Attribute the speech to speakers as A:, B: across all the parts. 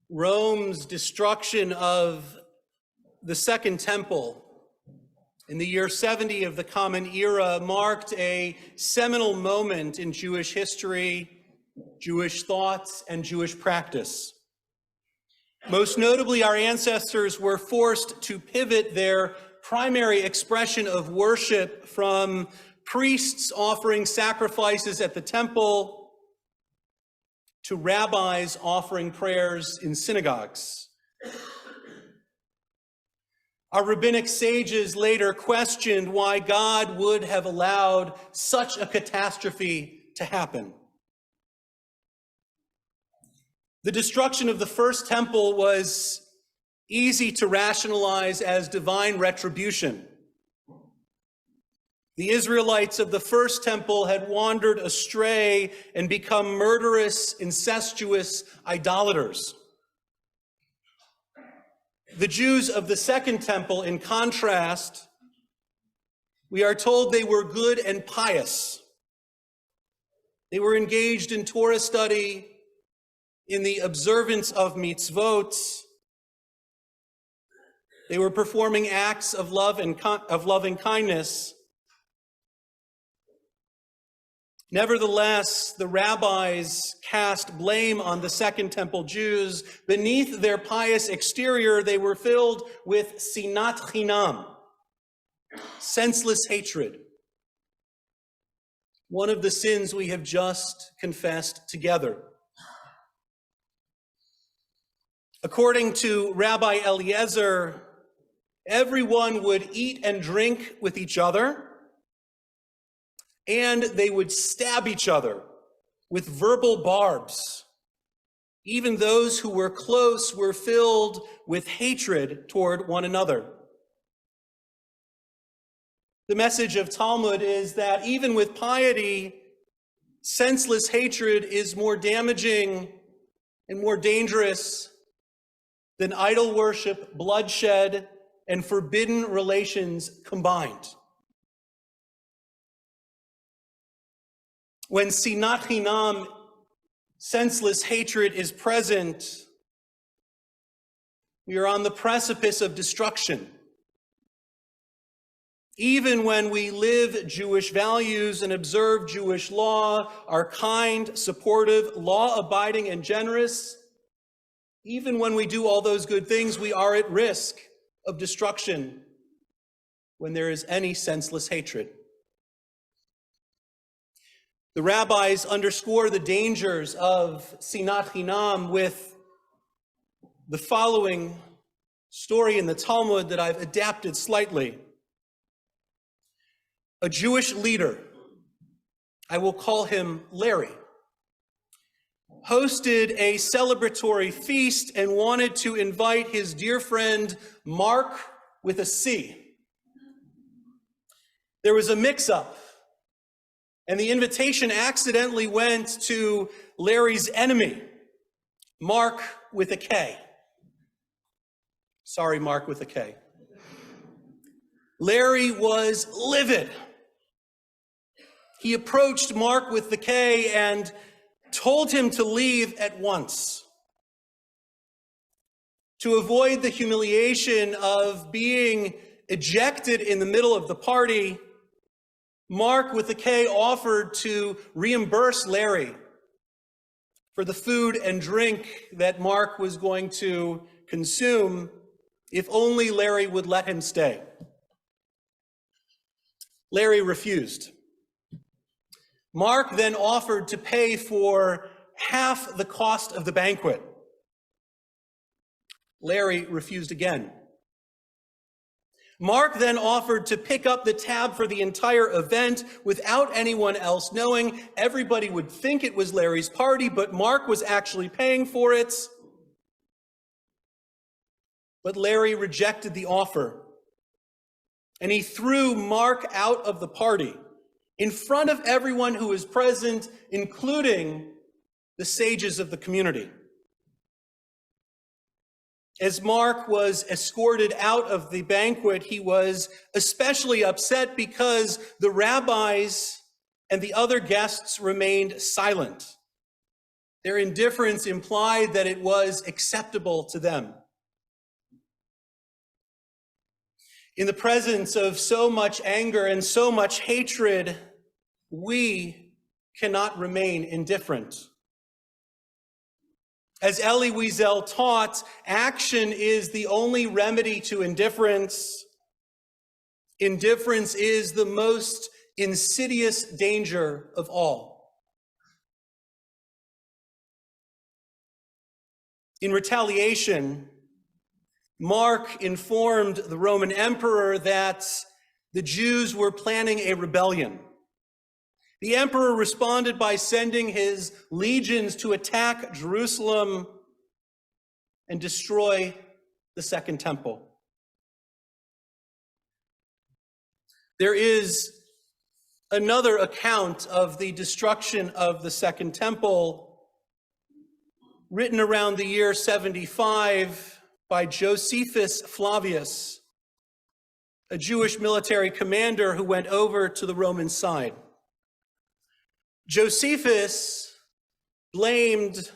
A: Rome's destruction of the Second Temple in the year 70 of the Common Era marked a seminal moment in Jewish history, Jewish thoughts, and Jewish practice. Most notably, our ancestors were forced to pivot their primary expression of worship from priests offering sacrifices at the temple to rabbis offering prayers in synagogues. Our rabbinic sages later questioned why God would have allowed such a catastrophe to happen. The destruction of the first temple was easy to rationalize as divine retribution. The Israelites of the first temple had wandered astray and become murderous, incestuous idolaters. The Jews of the second temple, in contrast, we are told they were good and pious. They were engaged in Torah study, in the observance of mitzvot. They were performing acts of love and of loving kindness. Nevertheless, the rabbis cast blame on the Second Temple Jews. Beneath their pious exterior, they were filled with sinat chinam, senseless hatred, one of the sins we have just confessed together. According to Rabbi Eliezer, everyone would eat and drink with each other, and they would stab each other with verbal barbs. Even those who were close were filled with hatred toward one another. The message of Talmud is that even with piety, senseless hatred is more damaging and more dangerous than idol worship, bloodshed, and forbidden relations combined. When sinat chinam, senseless hatred, is present, we are on the precipice of destruction. Even when we live Jewish values and observe Jewish law, are kind, supportive, law-abiding, and generous, even when we do all those good things, we are at risk of destruction when there is any senseless hatred. The rabbis underscore the dangers of sinat chinam with the following story in the Talmud that I've adapted slightly. A Jewish leader, I will call him Larry, hosted a celebratory feast and wanted to invite his dear friend Mark with a C. There was a mix-up, and the invitation accidentally went to Larry's enemy, Mark with a K. Sorry, Mark with a K. Larry was livid. He approached Mark with the K and told him to leave at once. To avoid the humiliation of being ejected in the middle of the party, Mark with the K offered to reimburse Larry for the food and drink that Mark was going to consume if only Larry would let him stay. Larry refused. Mark then offered to pay for half the cost of the banquet. Larry refused again. Mark then offered to pick up the tab for the entire event without anyone else knowing. Everybody would think it was Larry's party, but Mark was actually paying for it. But Larry rejected the offer, and he threw Mark out of the party in front of everyone who was present, including the sages of the community. As Mark was escorted out of the banquet, he was especially upset because the rabbis and the other guests remained silent. Their indifference implied that it was acceptable to them. In the presence of so much anger and so much hatred, we cannot remain indifferent. As Elie Wiesel taught, action is the only remedy to indifference. Indifference is the most insidious danger of all. In retaliation, Mark informed the Roman emperor that the Jews were planning a rebellion. The emperor responded by sending his legions to attack Jerusalem and destroy the Second Temple. There is another account of the destruction of the Second Temple written around the year 75 by Josephus Flavius, a Jewish military commander who went over to the Roman side. Josephus blamed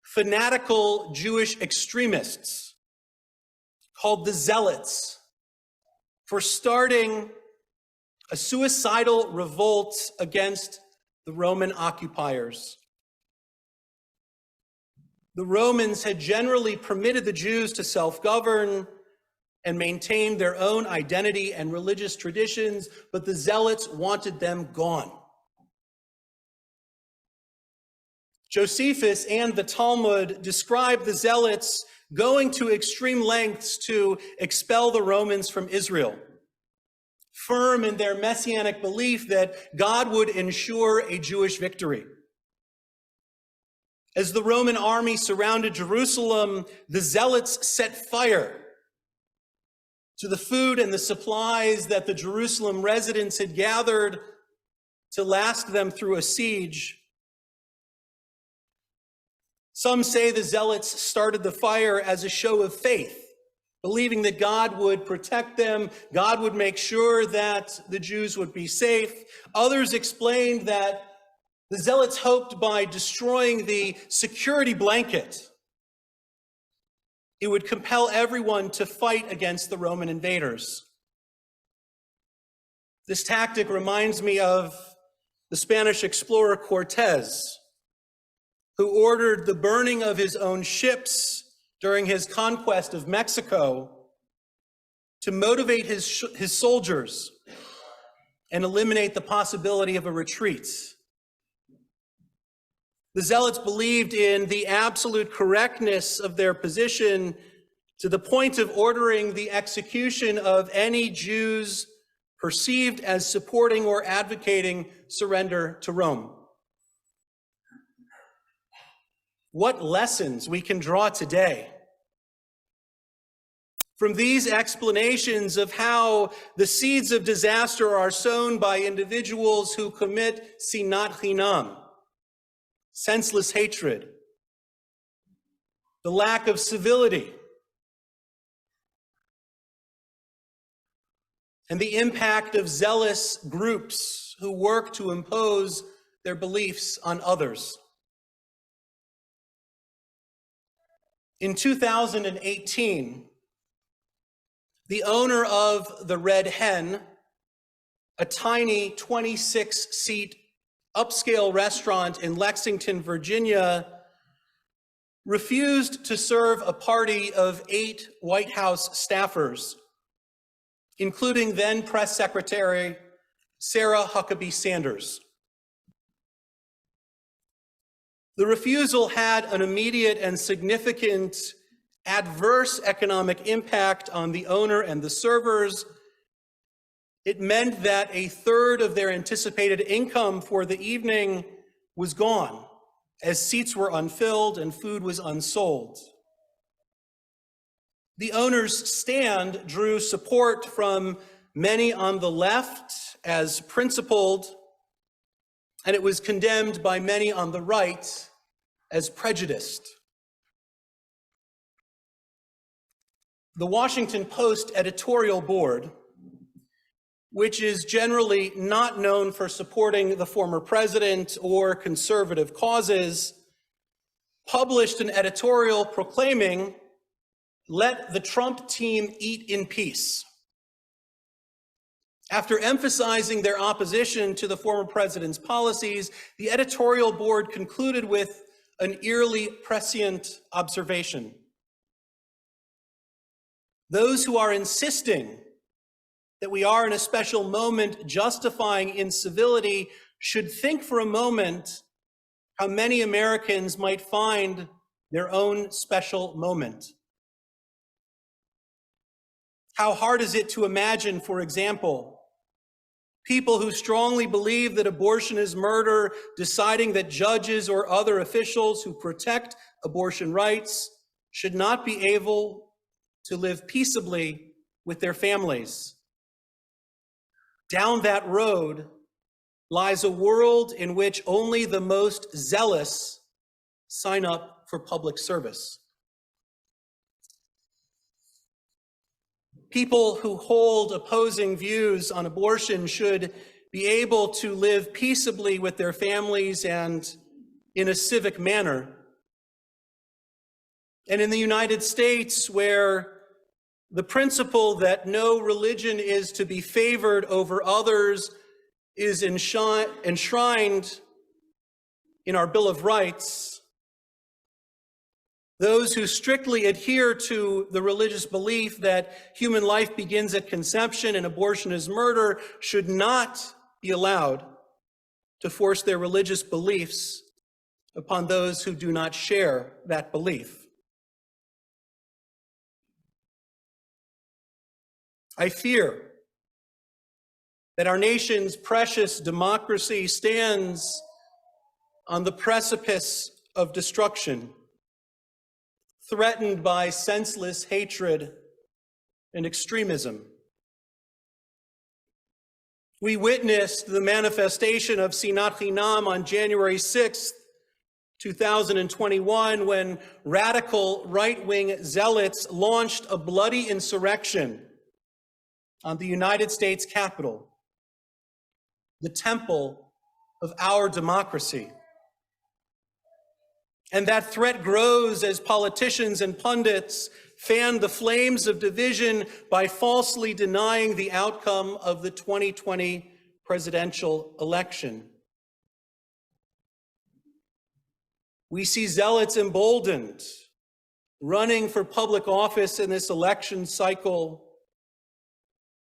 A: fanatical Jewish extremists called the Zealots for starting a suicidal revolt against the Roman occupiers. The Romans had generally permitted the Jews to self-govern and maintain their own identity and religious traditions, but the Zealots wanted them gone. Josephus and the Talmud describe the Zealots going to extreme lengths to expel the Romans from Israel, firm in their messianic belief that God would ensure a Jewish victory. As the Roman army surrounded Jerusalem, the Zealots set fire to the food and the supplies that the Jerusalem residents had gathered to last them through a siege. Some say the Zealots started the fire as a show of faith, believing that God would protect them, God would make sure that the Jews would be safe. Others explained that the Zealots hoped by destroying the security blanket, it would compel everyone to fight against the Roman invaders. This tactic reminds me of the Spanish explorer Cortez, who ordered the burning of his own ships during his conquest of Mexico to motivate his soldiers and eliminate the possibility of a retreat. The Zealots believed in the absolute correctness of their position to the point of ordering the execution of any Jews perceived as supporting or advocating surrender to Rome. What lessons we can draw today from these explanations of how the seeds of disaster are sown by individuals who commit sinat chinam, senseless hatred, the lack of civility, and the impact of zealous groups who work to impose their beliefs on others. In 2018, the owner of the Red Hen, a tiny 26-seat upscale restaurant in Lexington, Virginia, refused to serve a party of 8 White House staffers, including then Press Secretary Sarah Huckabee Sanders. The refusal had an immediate and significant adverse economic impact on the owner and the servers. It meant that a third of their anticipated income for the evening was gone, as seats were unfilled and food was unsold. The owner's stand drew support from many on the left as principled, and it was condemned by many on the right as prejudiced. The Washington Post editorial board, which is generally not known for supporting the former president or conservative causes, published an editorial proclaiming, "Let the Trump team eat in peace." After emphasizing their opposition to the former president's policies, the editorial board concluded with an eerily prescient observation. Those who are insisting that we are in a special moment justifying incivility should think for a moment how many Americans might find their own special moment. How hard is it to imagine, for example, people who strongly believe that abortion is murder, deciding that judges or other officials who protect abortion rights should not be able to live peaceably with their families? Down that road lies a world in which only the most zealous sign up for public service. People who hold opposing views on abortion should be able to live peaceably with their families and in a civic manner. And in the United States, where the principle that no religion is to be favored over others is enshrined in our Bill of Rights, those who strictly adhere to the religious belief that human life begins at conception and abortion is murder should not be allowed to force their religious beliefs upon those who do not share that belief. I fear that our nation's precious democracy stands on the precipice of destruction, threatened by senseless hatred and extremism. We witnessed the manifestation of Sinat Chinam on January 6th, 2021, when radical right-wing zealots launched a bloody insurrection on the United States Capitol, the temple of our democracy. And that threat grows as politicians and pundits fan the flames of division by falsely denying the outcome of the 2020 presidential election. We see zealots emboldened, running for public office in this election cycle,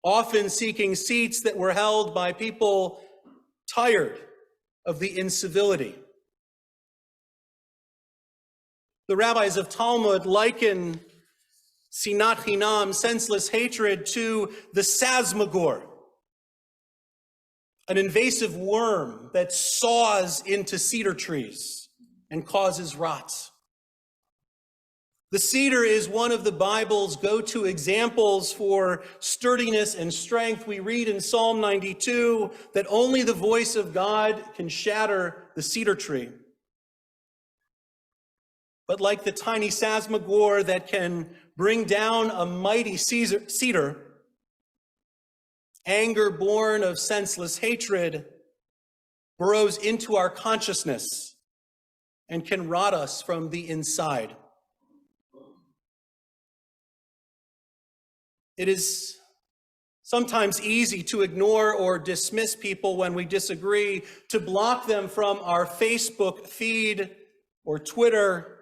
A: often seeking seats that were held by people tired of the incivility. The rabbis of Talmud liken Sinat Chinam, senseless hatred, to the Sasmagor, an invasive worm that saws into cedar trees and causes rot. The cedar is one of the Bible's go-to examples for sturdiness and strength. We read in Psalm 92 that only the voice of God can shatter the cedar tree. But like the tiny Sasmagor that can bring down a mighty cedar, anger born of senseless hatred burrows into our consciousness and can rot us from the inside. It is sometimes easy to ignore or dismiss people when we disagree, to block them from our Facebook feed or Twitter,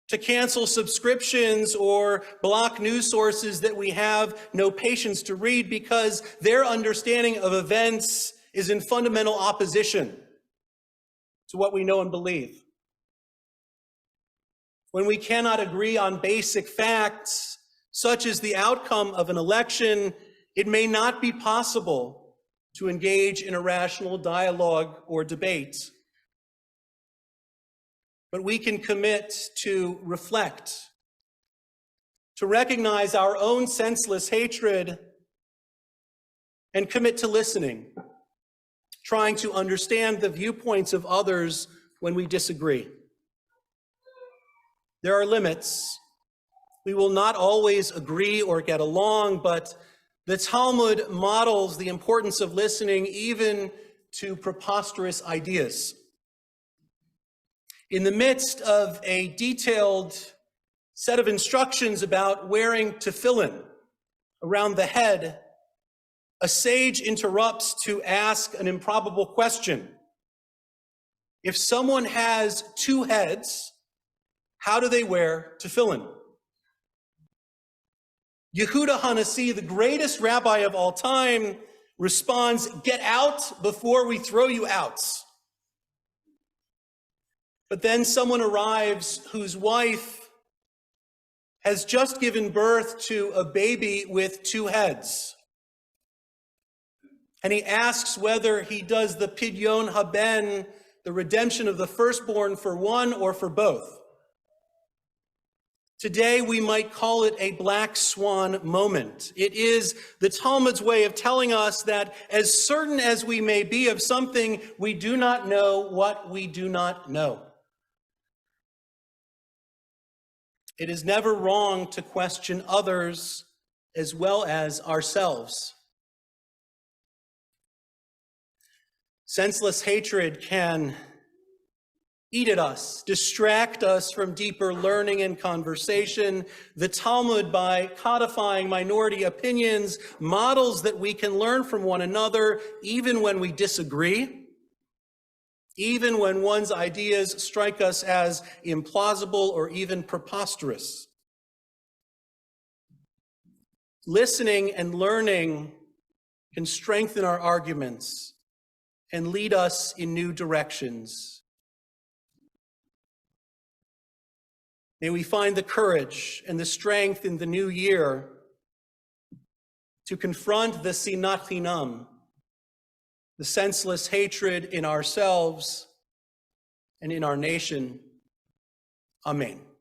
A: to cancel subscriptions or block news sources that we have no patience to read because their understanding of events is in fundamental opposition to what we know and believe. When we cannot agree on basic facts, such as the outcome of an election, it may not be possible to engage in a rational dialogue or debate. But we can commit to reflect, to recognize our own senseless hatred, and commit to listening, trying to understand the viewpoints of others when we disagree. There are limits. We will not always agree or get along, but the Talmud models the importance of listening even to preposterous ideas. In the midst of a detailed set of instructions about wearing tefillin around the head, a sage interrupts to ask an improbable question. If someone has two heads, how do they wear tefillin? Yehuda Hanasi, the greatest rabbi of all time, responds, "Get out before we throw you out." But then someone arrives whose wife has just given birth to a baby with two heads. And he asks whether he does the pidyon haben, the redemption of the firstborn, for one or for both. Today, we might call it a black swan moment. It is the Talmud's way of telling us that as certain as we may be of something, we do not know what we do not know. It is never wrong to question others as well as ourselves. Senseless hatred can eat at us, distract us from deeper learning and conversation. The Talmud, by codifying minority opinions, models that we can learn from one another even when we disagree, even when one's ideas strike us as implausible or even preposterous. Listening and learning can strengthen our arguments and lead us in new directions. May we find the courage and the strength in the new year to confront the sinat chinam, the senseless hatred in ourselves and in our nation. Amen.